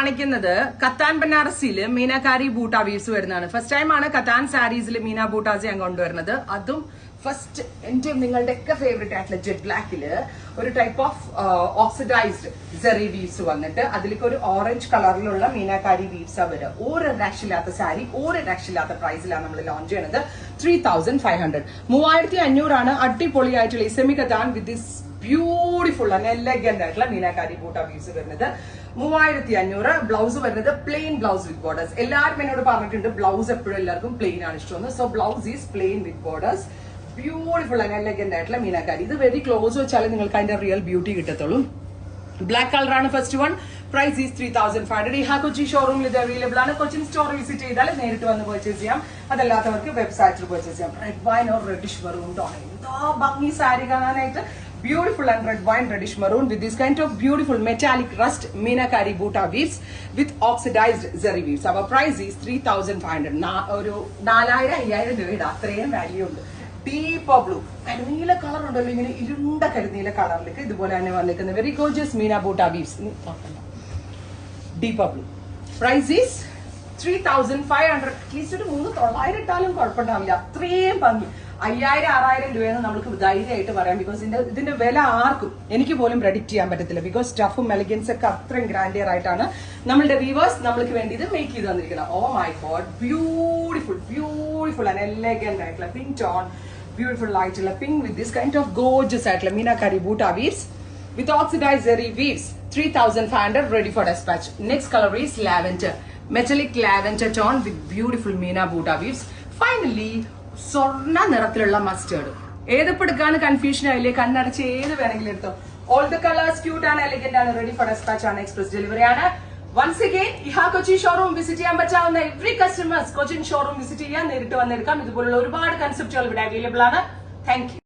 കാണിക്കുന്നത് കത്താൻ ബനാറസിയില് മീനാകാരി ബൂട്ട വീവ്സ് വരുന്നതാണ്. ഫസ്റ്റ് ടൈം ആണ് കത്താൻ സാരീസിൽ മീന ബൂട്ടാസ് ഞാൻ കൊണ്ടുവരുന്നത്. അതും ഫസ്റ്റ് എന്റെ നിങ്ങളുടെ ഒക്കെ ഫേവറേറ്റ് ആയിട്ടുള്ള ജെറ്റ് ബ്ലാക്കില് ഒരു type of oxidised zari weaves വന്നിട്ട് അതിലേക്ക് ഒരു ഓറഞ്ച് കളറിലുള്ള മീനാകാരി വീവ്സ് വരിക. ഒരു രക്ഷയില്ലാത്ത സാരി, ഒരു രക്ഷയില്ലാത്ത പ്രൈസിലാണ് നമ്മൾ ലോഞ്ച് ചെയ്യുന്നത്. 3500 3500 അടിപൊളിയായിട്ടുള്ള സെമി കത്താൻ with this beautiful and elegant ആയിട്ടുള്ള മീനാകാരി ബൂട്ട വീവ്സ് വരുന്നത്. 3500 ബ്ലൗസ് വരുന്നത് പ്ലെയിൻ ബ്ലൗസ് വിത്ത് ബോർഡേഴ്സ്. എല്ലാവരും എന്നോട് പറഞ്ഞിട്ടുണ്ട് ബ്ലൗസ് എപ്പോഴും എല്ലാവർക്കും പ്ലെയിൻ ആണ് ഇഷ്ടമെന്ന്. So blouse is plain with borders. Beautiful and elegant ആയിട്ടുള്ള മീനാകാരി. ഇത് വെരി ക്ലോസ് വെച്ചാൽ നിങ്ങൾക്ക് അതിന്റെ റിയൽ ബ്യൂട്ടി കിട്ടത്തുള്ളൂ. ബ്ലാക്ക് കളറാണ് ഫസ്റ്റ് വൺ. Price is 3500. ഈ കൊച്ചി ഷോറൂമിൽ ഇത് അവൈലബിൾ ആണ്. കൊച്ചിൻ സ്റ്റോർ വിസിറ്റ് ചെയ്താൽ നേരിട്ട് വന്ന് പർച്ചേസ് ചെയ്യാം. അതല്ലാത്തവർക്ക് വെബ്സൈറ്റിൽ പർച്ചേസ് ചെയ്യാം. Red wine or reddish maroon tone. എന്താ ഭംഗി സാരി കാണാനായിട്ട്. Beautiful and red wine reddish maroon with this kind of beautiful metallic rust meenakari boota weaves with oxidized zari weaves. Our price is 3500. ഒരു 4000-5000 രൂപയുടെ അത്രയും value ഉണ്ട്. Deep blue കരിനീല colour ഉണ്ടല്ലോ, ഇങ്ങനെ ഇരുണ്ട കരിനീല കളറിലേക്ക് ഇതുപോലെ തന്നെ വന്നിരിക്കുന്ന very gorgeous meena buta weaves. Deep blue. Price is 3500. At least ഒരു 3900 ഇട്ടാലും കുഴപ്പമുണ്ടാവില്ല. അത്രയും ഭംഗി. 5000-6000 രൂപയെന്ന് നമുക്ക് ധൈര്യമായിട്ട് പറയാം. ബിക്കോസ് ഇതിന്റെ വില ആർക്കും എനിക്ക് പോലും പ്രെഡിക്ട് ചെയ്യാൻ പറ്റത്തില്ല. ബിക്കോസ് സ്റ്റഫും എലഗൻസ് ഒക്കെ അത്രയും ഗ്രാൻഡിയർ ആയിട്ടാണ് നമ്മളുടെ വീവേഴ്സ് നമ്മൾക്ക് വേണ്ടി ഇത് മേക്ക് ചെയ്ത് തന്നിരിക്കുന്നത്. Oh my god, beautiful and elegant ആയിട്ടുള്ള പിങ്ക് ടോൺ, ബ്യൂട്ടിഫുൾ ആയിട്ടുള്ള pink with this kind of gorgeous ആയിട്ടുള്ള meenakari buta weaves with oxidised zari weaves. 3500 ready for dispatch. Next color is lavender, metallic lavender tone with beautiful Meena Boota weaves. Finally, സ്വർണ്ണ നിറത്തിലുള്ള mustard. ഏതിപ്പോ എടുക്കാന്ന് confusion ആയില്ലേ? കണ്ണടച്ച് ഏത് വേണമെങ്കിലും എടുത്തോ. ഓൾ ദ കളേഴ്സ് ക്യൂട്ട് ആണ്, എലിഗന്റ് ആണ്, റെഡി ഫോർ ഡെസ്പാച്ച് ആണ്, എക്സ്പ്രസ് ഡെലിവറി ആണ്. Once again Kochi showroom visit ചെയ്യാൻ പറ്റാവുന്ന every customers Cochin showroom visit ചെയ്യാൻ നേരിട്ട് വന്നെടുക്കാം. ഇതുപോലുള്ള ഒരുപാട് കൺസെപ്റ്റുകൾ ഇവിടെ അവൈലബിൾ ആണ്. Thank U.